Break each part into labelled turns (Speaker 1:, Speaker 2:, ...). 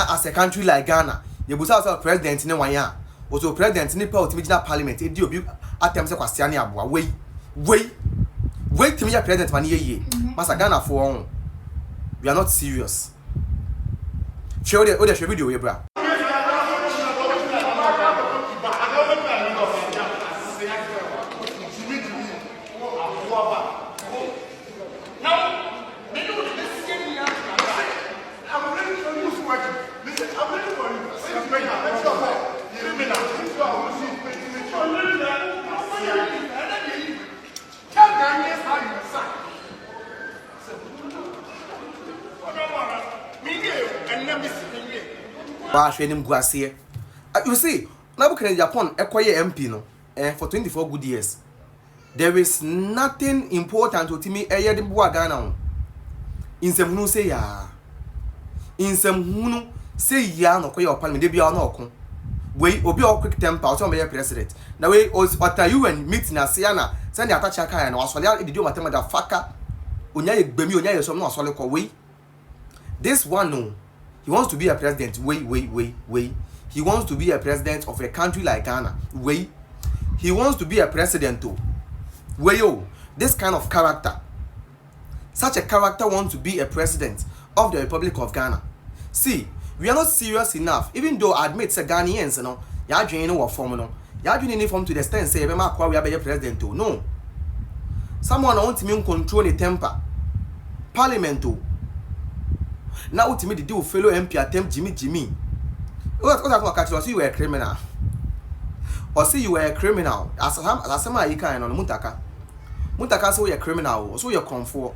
Speaker 1: as a country like Ghana, you busa ourselves president in 1 year. Also president in the parliament, it do attempts a question abua. Wait to me a president 1 year. Master Ghana for we are not serious. Show the video, bro. You see, now Agyapong acquire MP no, for 24 good years. There is nothing important to me. Ghana. In some who say ya, in some who say ya no your parliament. They be no. We obi all quick temper. I'll be president. Now we what you and meet na siana. Send the attack and was the do matter fucker. Unya bemi unya some no swallow way. This one no. He wants to be a president. Wait. He wants to be a president of a country like Ghana. Wait. He wants to be a president too. Wait, this kind of character. Such a character wants to be a president of the Republic of Ghana. See, we are not serious enough. Even though I admit, say Ghanaians, you know, you are doing what form, you know, you are doing form to the extent say, we are a president too. No. Someone wants me to control the temper. Parliament too. Now to me the do fellow MP attempt Jimmy. What catch you? See you were a criminal. Or see you were a criminal. As some you can on Muntaka. Muntaka so you're a criminal, so you're comfort.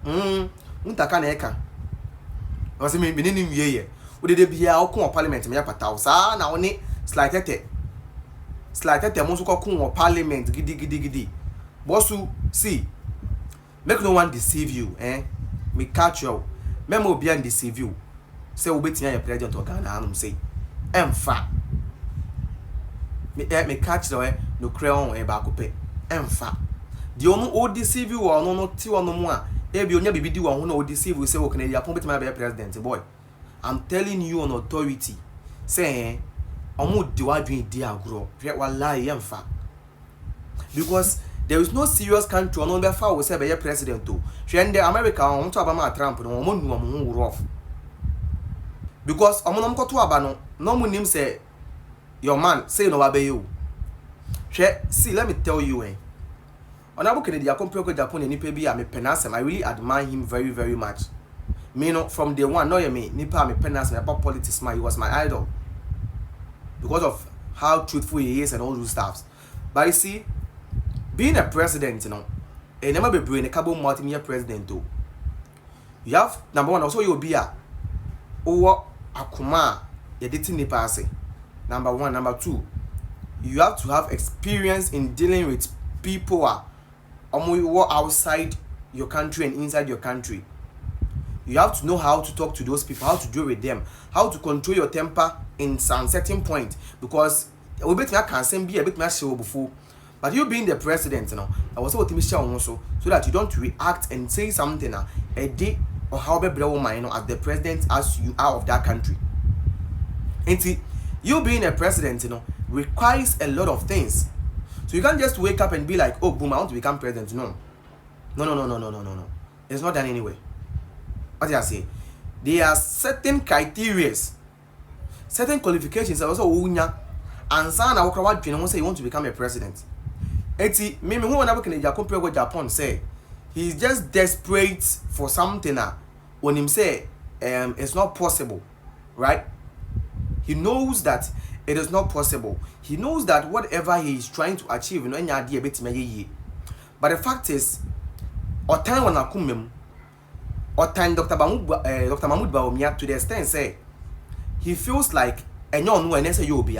Speaker 1: Muntaka neka. Was me beginning ye. Would they be here or parliament me patao? Sa na only slighted most or parliament giddy. Bossu, see. Make no one deceive you, Me catch you. Memo be and deceive you. Say we betin your president of Ghana and say emfa me catch the way no crayon e ba kope emfa the onu o deceive you or no ti ono mu a e bi onya bibi di wo no o deceive you say we can Agyapong betin be president boy. I'm telling you on authority say omo di wadwen di agro wallahi emfa because there is no serious country on be fa we say be president to hwende America on to aba ma Trump no mo nu mo rough because omonom ko to aba no mo nim say your man say no abe you see let me tell you Honorable Kennedy Agyapong Agyapong nipa bi a me penasem I really admire him very very much me no from day one no me nipa me penasem about politics man he was my idol because of how truthful he is and all those stuffs but you see being a president, you know, and never be bring a cabo multi-year president too. You have number one, also you'll be a or akuma editing the passing. Number one, number two, you have to have experience in dealing with people who are outside your country and inside your country. You have to know how to talk to those people, how to deal with them, how to control your temper in some certain point because a bit I can be a bit more show before. But you being the president, you know, I was able to miss also so that you don't react and say something a day or however blow my as the president as you are of that country. And see, you being a president, you know, requires a lot of things. So you can't just wake up and be like, oh boom, I want to become president. No. It's not done anyway. What do I say? There are certain criteria, certain qualifications also unya and sana wakrawad you say you want to become a president. Eti me who wanna work in Agyapong say he's just desperate for something when him say it's not possible, right? He knows that it is not possible. He knows that whatever he is trying to achieve, no any idea bit me. But the fact is, or time when I come or time Dr. Mahmoud Bawumia to the extent say he feels like and you know and say you be.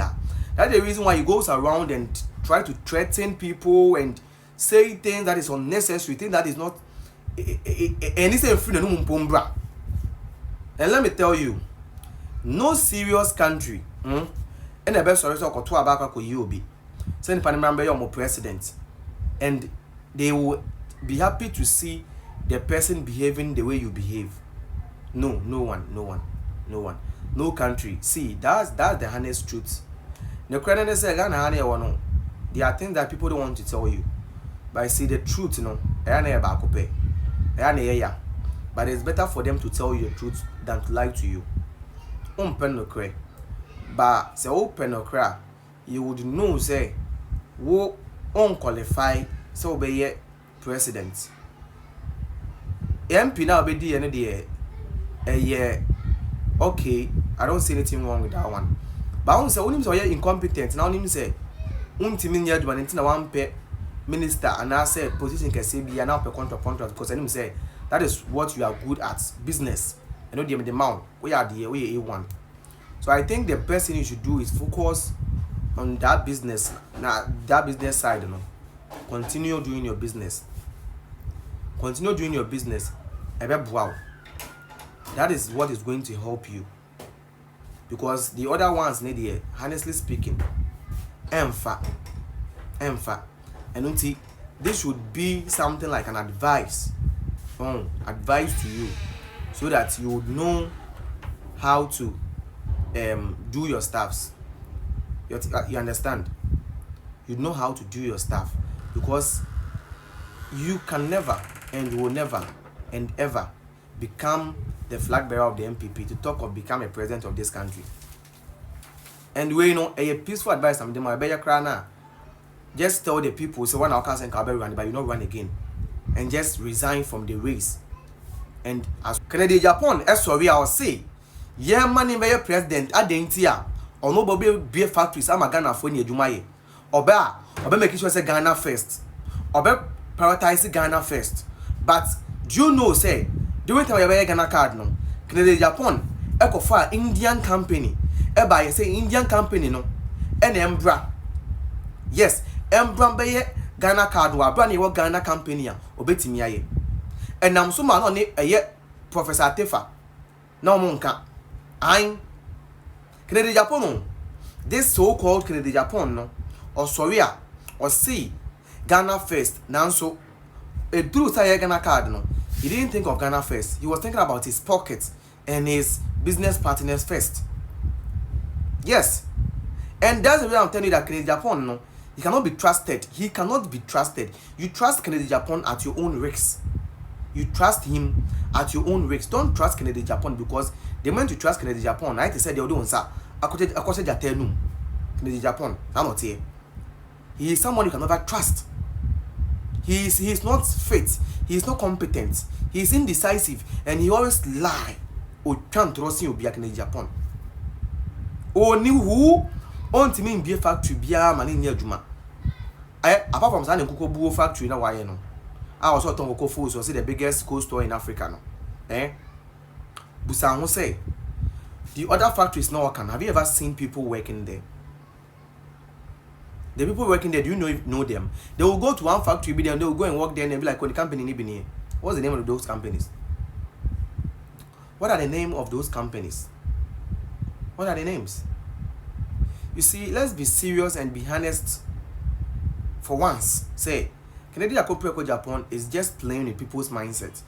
Speaker 1: That's the reason why he goes around and try to threaten people and say things that is unnecessary, things that is not anything free no. And let me tell you, no serious country, and the best sorry so to abaka ko yobi. Send Panamamba your president, and they will be happy to see the person behaving the way you behave. No one. No one. No country. See, that's the honest truth. The credit say Ghana honey one. There are things that people don't want to tell you. But I see the truth, you know. But it's better for them to tell you the truth than to lie to you. But say open okra, you would know say wo unqualified so be president. MP now be the end a year. Okay, I don't see anything wrong with that one. But I say only say incompetent. Now only say untimi nya adwuma nti na one pay minister and I say position can say be now per contract because I say that is what you are good at, business. I know the amount we are the we A1. So I think the best thing you should do is focus on that business, that business side, you know. Continue doing your business. Continue doing your business. Wow. That is what is going to help you. Because the other ones need here, honestly speaking, empha. And this should be something like an advice. Advice to you. So that you would know how to do your stuffs. You understand? You know how to do your stuff, because you can never and will never and ever become the flag bearer of the MPP to talk of become a president of this country. And we know a peaceful advice from them. I better cry now. Just tell the people, so when our cousin can run, but you not run again, and just resign from the race. And as Canada, Japan, sorry, I'll say. Yeah, money by president adentia or no be factories am Ghana for ni adwumaye oba make sure say Ghana first oba prioritize Ghana first. But do you know say during time you Ghana card no Canada Japan for Indian company buy say Indian company no and embra yes embra be Ghana card wa bra na Ghana company a obetimi aye enam so ma no ne Professor Tefa na omonka Canada Japan, this so-called Canada Japan, no, or Soria, or see Ghana first. Now, so a true say Ghana card, no, he didn't think of Ghana first. He was thinking about his pockets and his business partners first. Yes, and that's the reason I'm telling you that Canada Japan, no, he cannot be trusted. He cannot be trusted. You trust Canada Japan at your own risk. You trust him at your own risk. Don't trust Canada Japan because the moment you trust Canada Japan, I said they don't say Akose Jatenu Canada Japan. I'm not here. He is someone you can never trust. He is not fit. He is not competent. He is indecisive and he always lie. Or can't trust him be Canada Japan. Oh, new who? On to me be a factory be a man in near Juma. Apart from San Kuko factory na why no. I also thought Coco Foods was the biggest cold store in Africa. No? Busan say the other factories now working. Have you ever seen people working there? The people working there, do you know them? They will go to one factory, be there, and they will go and work there and they'll be like, oh, the company need be here. What's the name of those companies? What are the name of those companies? What are the names? You see, let's be serious and be honest for once. Say Canada Japan is just playing with people's mindset.